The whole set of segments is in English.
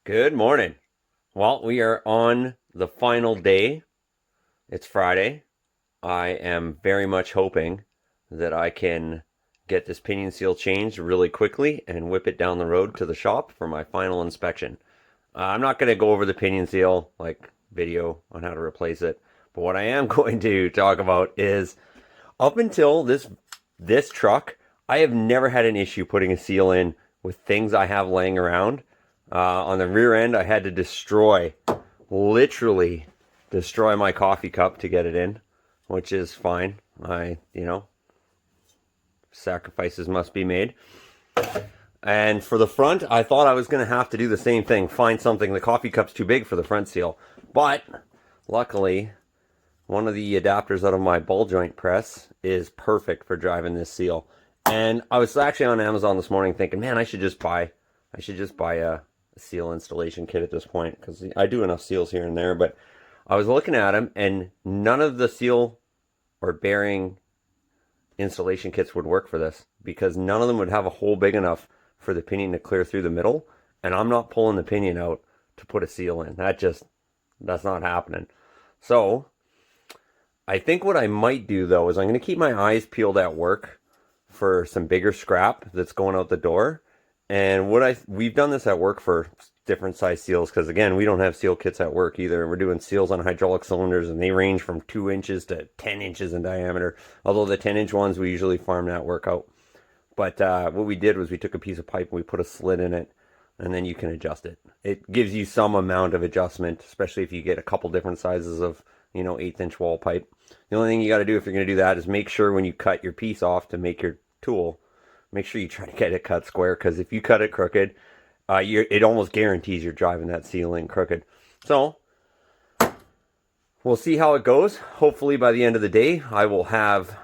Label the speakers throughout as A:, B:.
A: Good morning. Well, we are on the final day. It's Friday. I am very much hoping that I can get this pinion seal changed really quickly and whip it down the road to the shop for my final inspection. I'm not going to go over the pinion seal, like video on how to replace it, but what I am going to talk about is up until this truck, I have never had an issue putting a seal in with things I have laying around. On the rear end, I had to literally destroy my coffee cup to get it in, which is fine. Sacrifices must be made. And for the front, I thought I was going to have to do the same thing, find something. The coffee cup's too big for the front seal. But luckily, one of the adapters out of my ball joint press is perfect for driving this seal. And I was actually on Amazon this morning thinking, man, I should just buy a seal installation kit at this point, because I do enough seals here and there. But I was looking at them, and none of the seal or bearing installation kits would work for this, because none of them would have a hole big enough for the pinion to clear through the middle, and I'm not pulling the pinion out to put a seal in. That's not happening. So I think what I might do, though, is I'm going to keep my eyes peeled at work for some bigger scrap that's going out the door. And we've done this at work for different size seals, because again, we don't have seal kits at work either. We're doing seals on hydraulic cylinders, and they range from 2 inches to 10 inches in diameter. Although the 10-inch ones we usually farm at work out. But what we did was we took a piece of pipe and we put a slit in it, and then you can adjust it. It gives you some amount of adjustment, especially if you get a couple different sizes of 1/8-inch wall pipe. The only thing you got to do if you're going to do that is make sure when you cut your piece off to make your tool, make sure you try to get it cut square, because if you cut it crooked, it almost guarantees you're driving that seal in crooked. So we'll see how it goes. Hopefully by the end of the day, I will have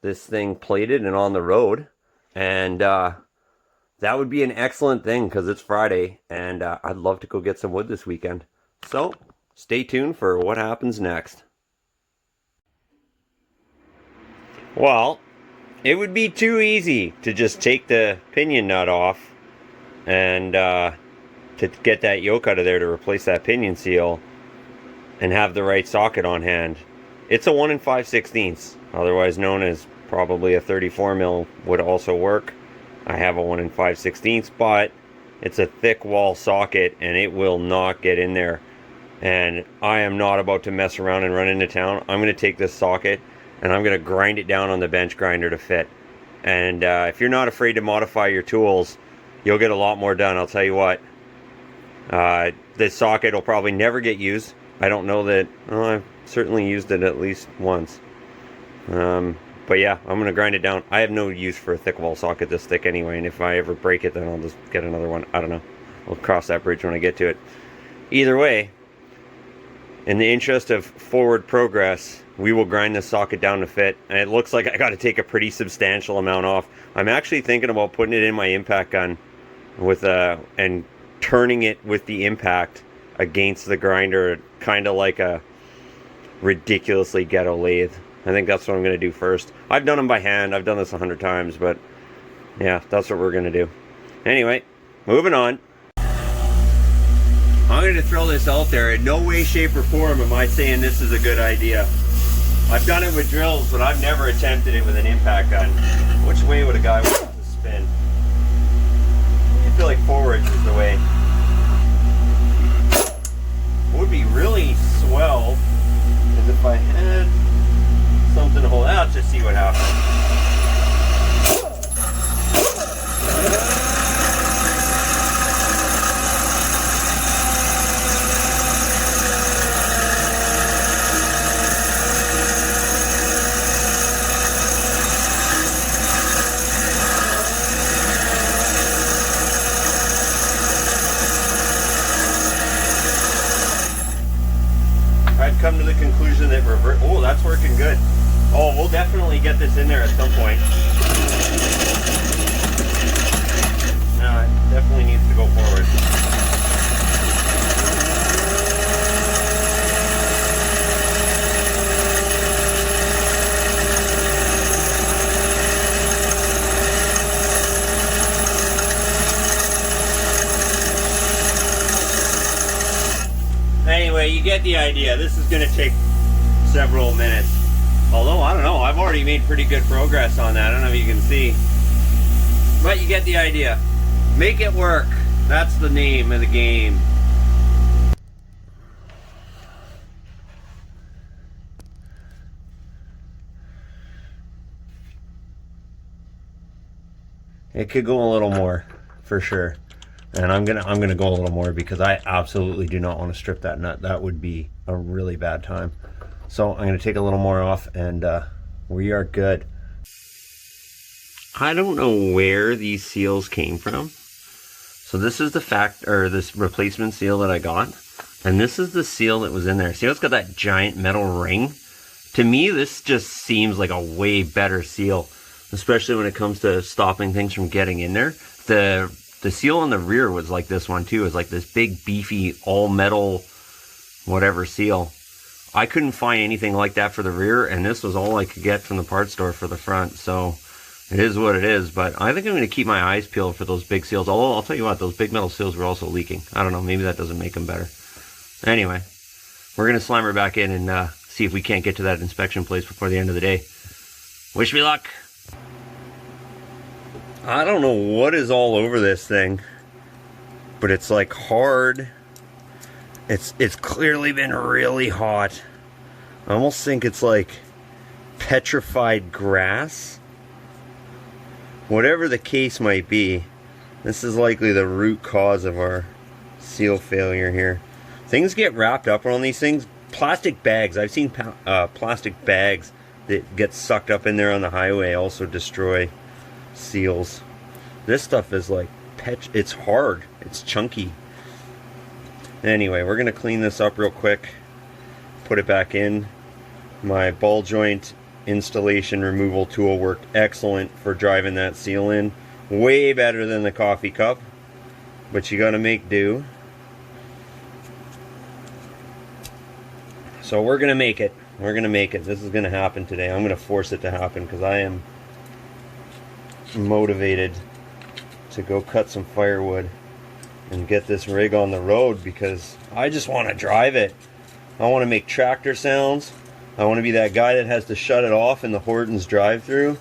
A: this thing plated and on the road. And that would be an excellent thing, because it's Friday, and I'd love to go get some wood this weekend. So stay tuned for what happens next. Well, it would be too easy to just take the pinion nut off and to get that yoke out of there to replace that pinion seal and have the right socket on hand. It's a 1 5/16, otherwise known as probably a 34 mil would also work. I have a 1 5/16, but it's a thick wall socket and it will not get in there. And I am not about to mess around and run into town. I'm going to take this socket and I'm going to grind it down on the bench grinder to fit. And if you're not afraid to modify your tools, you'll get a lot more done, I'll tell you what. This socket will probably never get used. I don't know that, I've certainly used it at least once. But yeah, I'm going to grind it down. I have no use for a thick wall socket this thick anyway, and if I ever break it, then I'll just get another one. I don't know. We'll cross that bridge when I get to it. Either way, in the interest of forward progress, we will grind this socket down to fit, and it looks like I got to take a pretty substantial amount off. I'm actually thinking about putting it in my impact gun and turning it with the impact against the grinder, kind of like a ridiculously ghetto lathe. I think that's what I'm going to do first. I've done them by hand. I've done this 100 times, but yeah, that's what we're going to do. Anyway, moving on. I'm going to throw this out there. In no way, shape, or form am I saying this is a good idea. I've done it with drills, but I've never attempted it with an impact gun. Which way would a guy want to spin? I feel like forwards is the way. What would be really swell is if I had something to hold out, just see what happens. I've come to the conclusion that oh, that's working good. Oh, we'll definitely get this in there at some point. No, it definitely needs to go forward. Anyway, you get the idea. This is going to take several minutes. Although, I don't know, I've already made pretty good progress on that. I don't know if you can see. But you get the idea. Make it work. That's the name of the game. It could go a little more, for sure. And I'm gonna go a little more because I absolutely do not want to strip that nut. That would be a really bad time. So I'm gonna take a little more off, and we are good. I don't know where these seals came from. So this is this replacement seal that I got, and this is the seal that was in there. See how it's got that giant metal ring? To me, this just seems like a way better seal, especially when it comes to stopping things from getting in there. The seal on the rear was like this one too. It was like this big, beefy, all metal, whatever seal. I couldn't find anything like that for the rear, and this was all I could get from the parts store for the front. So it is what it is, but I think I'm going to keep my eyes peeled for those big seals. Although, I'll tell you what, those big metal seals were also leaking. I don't know, maybe that doesn't make them better. Anyway, we're going to slam her back in and see if we can't get to that inspection place before the end of the day. Wish me luck. I don't know what is all over this thing, but it's like hard. It's clearly been really hot. I almost think it's like petrified grass. Whatever the case might be, this is likely the root cause of our seal failure here. Things get wrapped up on these things. Plastic bags, I've seen plastic bags that get sucked up in there on the highway also destroy seals. This stuff is like, it's hard, it's chunky. Anyway, we're going to clean this up real quick, put it back in. My ball joint installation removal tool worked excellent for driving that seal in. Way better than the coffee cup, but you got to make do. So we're going to make it. We're going to make it. This is going to happen today. I'm going to force it to happen because I am motivated to go cut some firewood and get this rig on the road because I just want to drive it. I want to make tractor sounds. I want to be that guy that has to shut it off in the Hortons drive-thru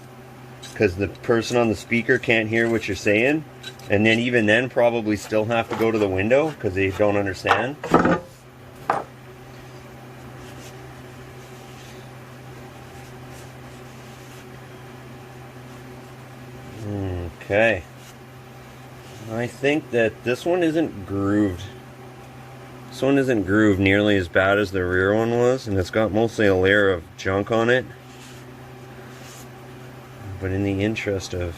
A: because the person on the speaker can't hear what you're saying, and then even then probably still have to go to the window because they don't understand. Okay. I think that this one isn't grooved. This one isn't grooved nearly as bad as the rear one was, and it's got mostly a layer of junk on it. But in the interest of...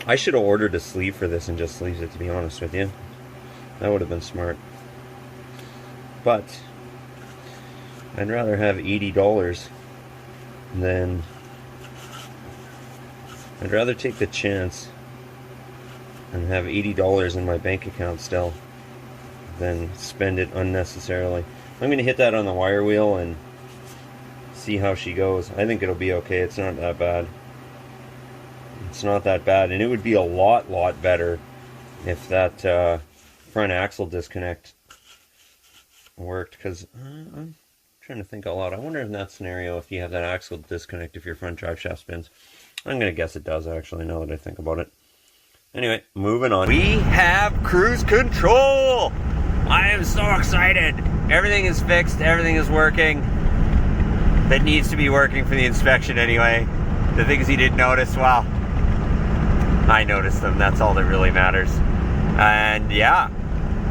A: I should have ordered a sleeve for this and just sleeved it, to be honest with you. That would have been smart. But I'd rather have $80 than... I'd rather take the chance and have $80 in my bank account still than spend it unnecessarily. I'm going to hit that on the wire wheel and see how she goes. I think it'll be okay. It's not that bad. It's not that bad, and it would be a lot better if that front axle disconnect worked, because I'm trying to think a lot. I wonder in that scenario if you have that axle disconnect if your front drive shaft spins. I'm going to guess it does, actually, now that I think about it. Anyway, moving on. We have cruise control! I am so excited! Everything is fixed, everything is working. That needs to be working for the inspection anyway. The things he didn't notice, well, I noticed them. That's all that really matters. And yeah,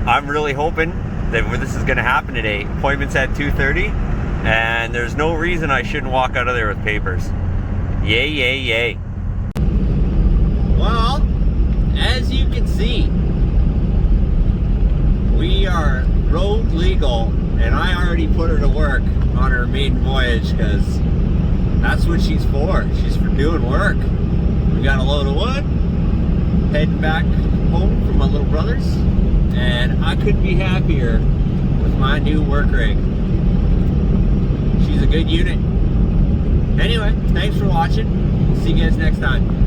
A: I'm really hoping that this is going to happen today. Appointment's at 2:30, and there's no reason I shouldn't walk out of there with papers. Yay, yay, yay. Well, as you can see, we are road legal, and I already put her to work on her maiden voyage because that's what she's for. She's for doing work. We got a load of wood, heading back home from my little brother's, and I couldn't be happier with my new work rig. She's a good unit. Anyway, thanks for watching. See you guys next time.